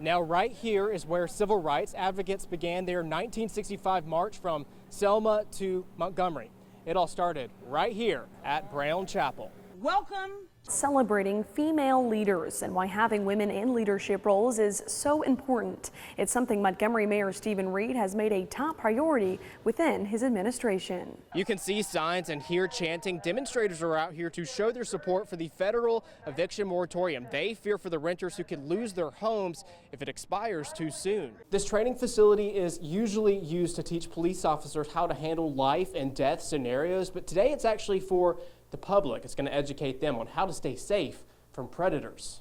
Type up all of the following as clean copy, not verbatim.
Now right here is where civil rights advocates began their 1965 march from Selma to Montgomery. It all started right here at Brown Chapel. Welcome. Celebrating female leaders and why having women in leadership roles is so important. It's something Montgomery Mayor Stephen Reed has made a top priority within his administration. You can see signs and hear chanting. Demonstrators are out here to show their support for the federal eviction moratorium. They fear for the renters who could lose their homes if it expires too soon. This training facility is usually used to teach police officers how to handle life and death scenarios, but today it's actually for the public. It's going to educate them on how to stay safe from predators.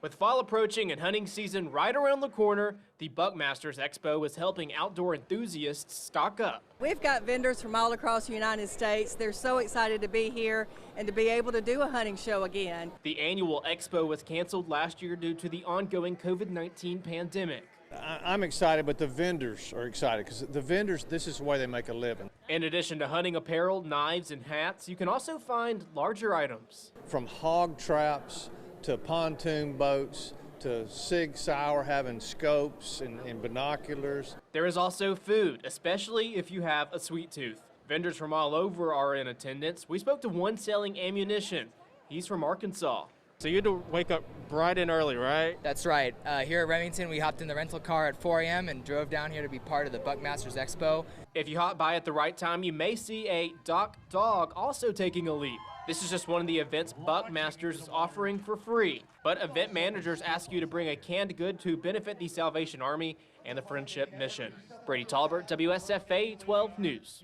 With fall approaching and hunting season right around the corner, the Buckmasters Expo is helping outdoor enthusiasts stock up. We've got vendors from all across the United States. They're so excited to be here and to be able to do a hunting show again. The annual expo was canceled last year due to the ongoing COVID-19 pandemic. I'm excited, but the vendors are excited because the vendors, this is the way they make a living. In addition to hunting apparel, knives, and hats, you can also find larger items. From hog traps to pontoon boats to Sig Sauer having scopes and binoculars. There is also food, especially if you have a sweet tooth. Vendors from all over are in attendance. We spoke to one selling ammunition. He's from Arkansas. So you had to wake up bright and early, right? That's right. Here at Remington, we hopped in the rental car at 4 a.m. and drove down here to be part of the Buckmasters Expo. If you hop by at the right time, you may see a Doc dog also taking a leap. This is just one of the events Buckmasters is offering for free. But event managers ask you to bring a canned good to benefit the Salvation Army and the Friendship Mission. Brady Talbert, WSFA 12 News.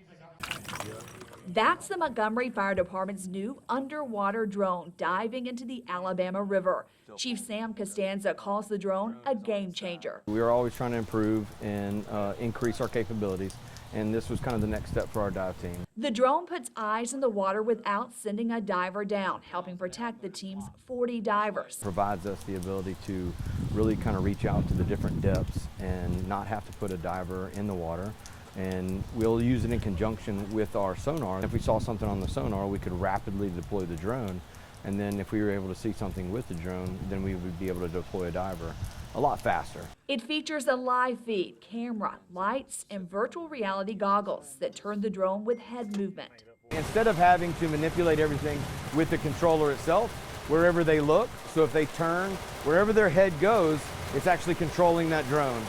That's the Montgomery Fire Department's new underwater drone diving into the Alabama River. Chief Sam Costanza calls the drone a game changer. We are always trying to improve and increase our capabilities, and this was kind of the next step for our dive team. The drone puts eyes in the water without sending a diver down, helping protect the team's 40 divers. Provides us the ability to really kind of reach out to the different depths and not have to put a diver in the water. And we'll use it in conjunction with our sonar. If we saw something on the sonar, we could rapidly deploy the drone. And then if we were able to see something with the drone, then we would be able to deploy a diver a lot faster. It features a live feed, camera, lights, and virtual reality goggles that turn the drone with head movement. Instead of having to manipulate everything with the controller itself, wherever they look, so if they turn, wherever their head goes, it's actually controlling that drone.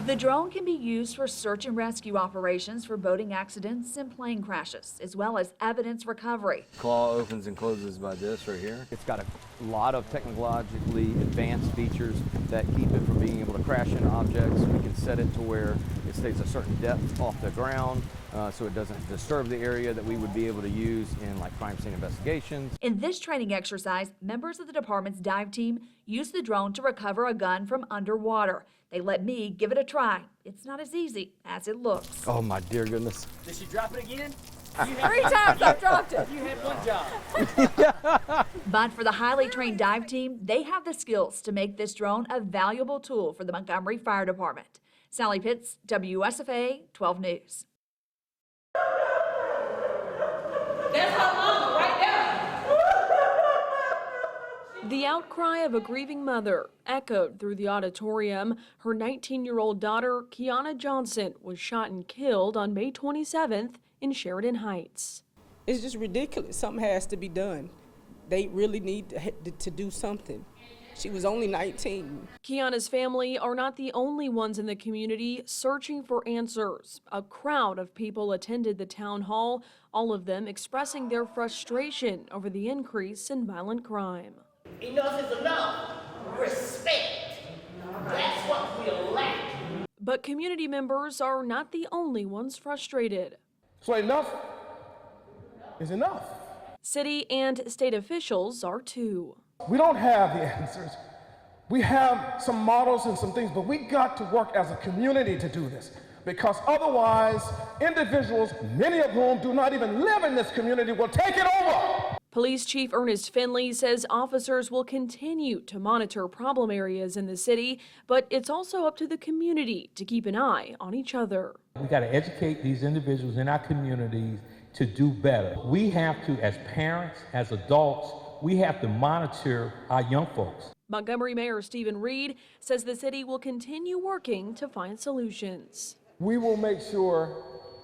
The drone can be used for search and rescue operations for boating accidents and plane crashes, as well as evidence recovery. Claw opens and closes by this right here. It's got a lot of technologically advanced features that keep it from being able to crash into objects. We can set it to where it stays a certain depth off the ground, so it doesn't disturb the area that we would be able to use in like crime scene investigations. In this training exercise, members of the department's dive team used the drone to recover a gun from underwater. They let me give it a try. It's not as easy as it looks. Oh my dear goodness. Did she drop it again? 3 times I've dropped it. You had one job. But for the highly trained dive team, they have the skills to make this drone a valuable tool for the Montgomery Fire Department. Sally Pitts, WSFA 12 News. That's her mama right there. The outcry of a grieving mother echoed through the auditorium. Her 19-year-old daughter, Kiana Johnson, was shot and killed on May 27th in Sheridan Heights. It's just ridiculous. Something has to be done. They really need to do something. She was only 19. Kiana's family are not the only ones in the community searching for answers. A crowd of people attended the town hall, all of them expressing their frustration over the increase in violent crime. Enough is enough. Respect. That's what we're lacking. But community members are not the only ones frustrated. So enough is enough. City and state officials are too. We don't have the answers. We have some models and some things, but we got to work as a community to do this, because otherwise individuals, many of whom do not even live in this community, will take it over. Police Chief Ernest Finley says officers will continue to monitor problem areas in the city, but it's also up to the community to keep an eye on each other. We got to educate these individuals in our communities to do better. We have to, as parents, as adults, we have to monitor our young folks. Montgomery Mayor Stephen Reed says the city will continue working to find solutions. We will make sure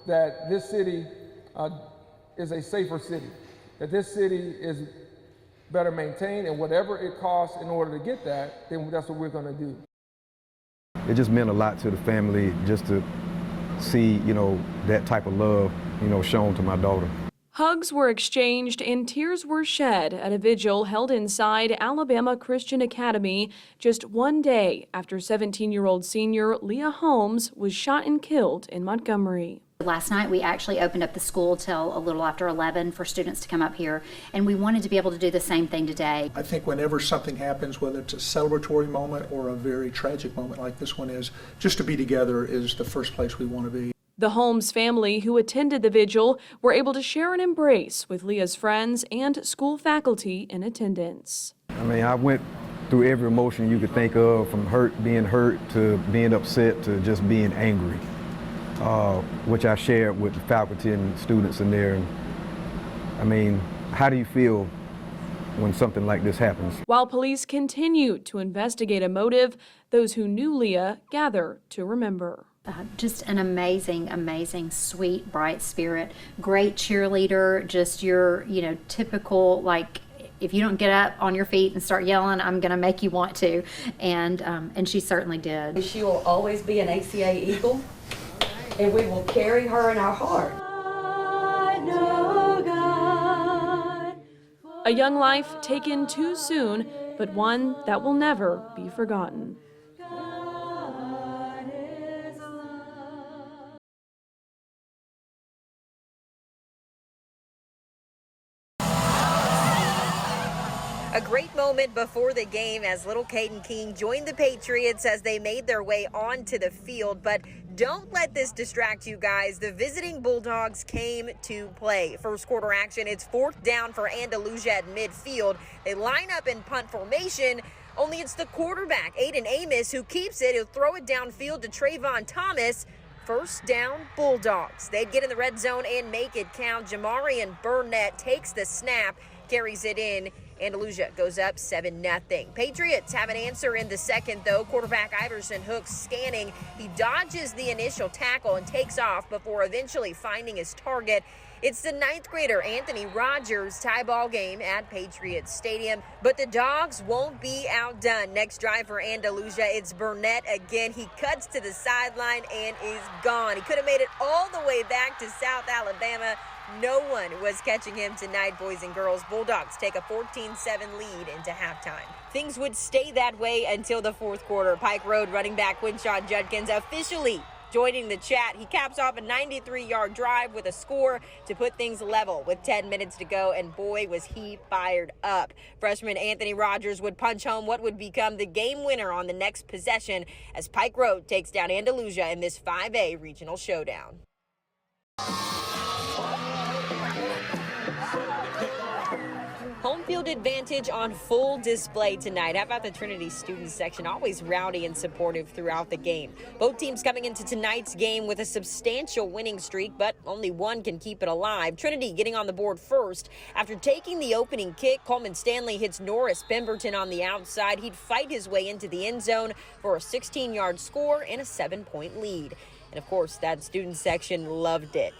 that this city is a safer city, that this city is better maintained, and whatever it costs in order to get that, then that's what we're going to do. It just meant a lot to the family just to see, that type of love, shown to my daughter. Hugs were exchanged and tears were shed at a vigil held inside Alabama Christian Academy just one day after 17-year-old senior Leah Holmes was shot and killed in Montgomery. Last night we actually opened up the school till a little after 11 for students to come up here, and we wanted to be able to do the same thing today. I think whenever something happens, whether it's a celebratory moment or a very tragic moment like this one is, just to be together is the first place we want to be. The Holmes family who attended the vigil were able to share an embrace with Leah's friends and school faculty in attendance. I went through every emotion you could think of, from being hurt to being upset to just being angry, which I shared with the faculty and students in there. How do you feel when something like this happens? While police continued to investigate a motive, those who knew Leah gather to remember. Just an amazing, sweet, bright spirit, great cheerleader, just your, typical, like, if you don't get up on your feet and start yelling, I'm going to make you want to. And she certainly did. She will always be an ACA Eagle, and we will carry her in our heart. A young life taken too soon, but one that will never be forgotten. A great moment before the game as little Caden King joined the Patriots as they made their way onto the field. But don't let this distract you guys. The visiting Bulldogs came to play. First quarter action, it's 4th down for Andalusia at midfield. They line up in punt formation, only it's the quarterback, Aiden Amos, who keeps it. He'll throw it downfield to Trayvon Thomas. First down, Bulldogs. They'd get in the red zone and make it count. Jamarian Burnett takes the snap, carries it in. Andalusia goes up 7-0. Patriots have an answer in the second, though. Quarterback Iverson Hooks scanning. He dodges the initial tackle and takes off before eventually finding his target. It's the 9th grader Anthony Rogers tie ball game at Patriots Stadium. But the Dogs won't be outdone. Next drive for Andalusia, it's Burnett again. He cuts to the sideline and is gone. He could have made it all the way back to South Alabama. No one was catching him tonight, boys and girls. Bulldogs take a 14-7 lead into halftime. Things would stay that way until the fourth quarter. Pike Road running back Winshaw Judkins officially joining the chat. He caps off a 93-yard drive with a score to put things level with 10 minutes to go, and boy, was he fired up. Freshman Anthony Rogers would punch home what would become the game winner on the next possession as Pike Road takes down Andalusia in this 5A regional showdown. Home field advantage on full display tonight. How about the Trinity student section? Always rowdy and supportive throughout the game. Both teams coming into tonight's game with a substantial winning streak, but only one can keep it alive. Trinity getting on the board first. After taking the opening kick, Coleman Stanley hits Norris Pemberton on the outside. He'd fight his way into the end zone for a 16-yard score and a 7-point lead. And of course, that student section loved it.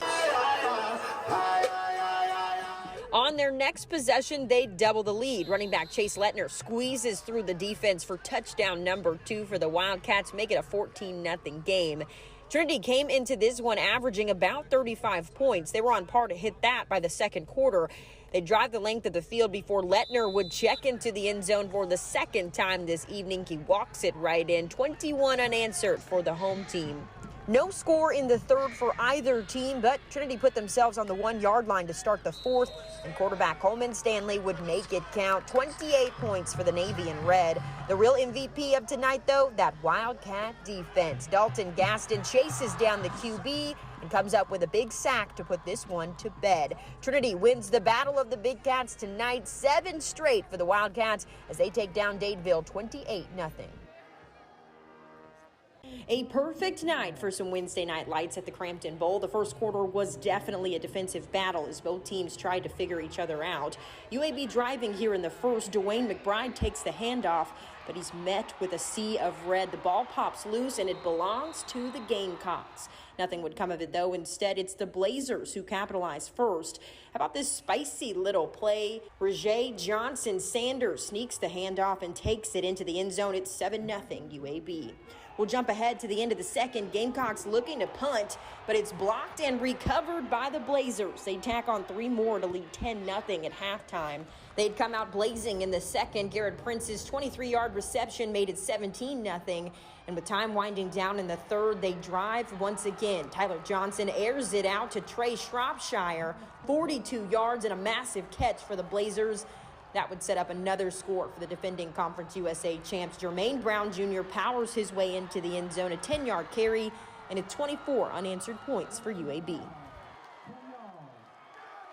On their next possession, they double the lead. Running back Chase Lettner squeezes through the defense for touchdown number 2 for the Wildcats, make it a 14-0 game. Trinity came into this one averaging about 35 points. They were on par to hit that by the second quarter. They drive the length of the field before Lettner would check into the end zone for the second time this evening. He walks it right in. 21 unanswered for the home team. No score in the third for either team, but Trinity put themselves on the 1-yard line to start the fourth, and quarterback Coleman Stanley would make it count. 28 points for the Navy in red. The real MVP of tonight, though, that Wildcat defense. Dalton Gaston chases down the QB and comes up with a big sack to put this one to bed. Trinity wins the Battle of the Big Cats tonight, 7 straight for the Wildcats as they take down Dadeville 28-0. A perfect night for some Wednesday night lights at the Crampton Bowl. The first quarter was definitely a defensive battle as both teams tried to figure each other out. UAB driving here in the first. Dwayne McBride takes the handoff, but he's met with a sea of red. The ball pops loose and it belongs to the Gamecocks. Nothing would come of it, though. Instead, it's the Blazers who capitalize first. How about this spicy little play? Rajay Johnson-Sanders sneaks the handoff and takes it into the end zone. It's 7-0 UAB. We'll jump ahead to the end of the second. Gamecocks looking to punt, but it's blocked and recovered by the Blazers. They tack on 3 more to lead 10-0 at halftime. They'd come out blazing in the second. Garrett Prince's 23-yard reception made it 17-0. And with time winding down in the third, they drive once again. Tyler Johnson airs it out to Trey Shropshire. 42 yards and a massive catch for the Blazers. That would set up another score for the defending Conference USA champs. Jermaine Brown Jr. powers his way into the end zone, a 10-yard carry, and it's 24 unanswered points for UAB.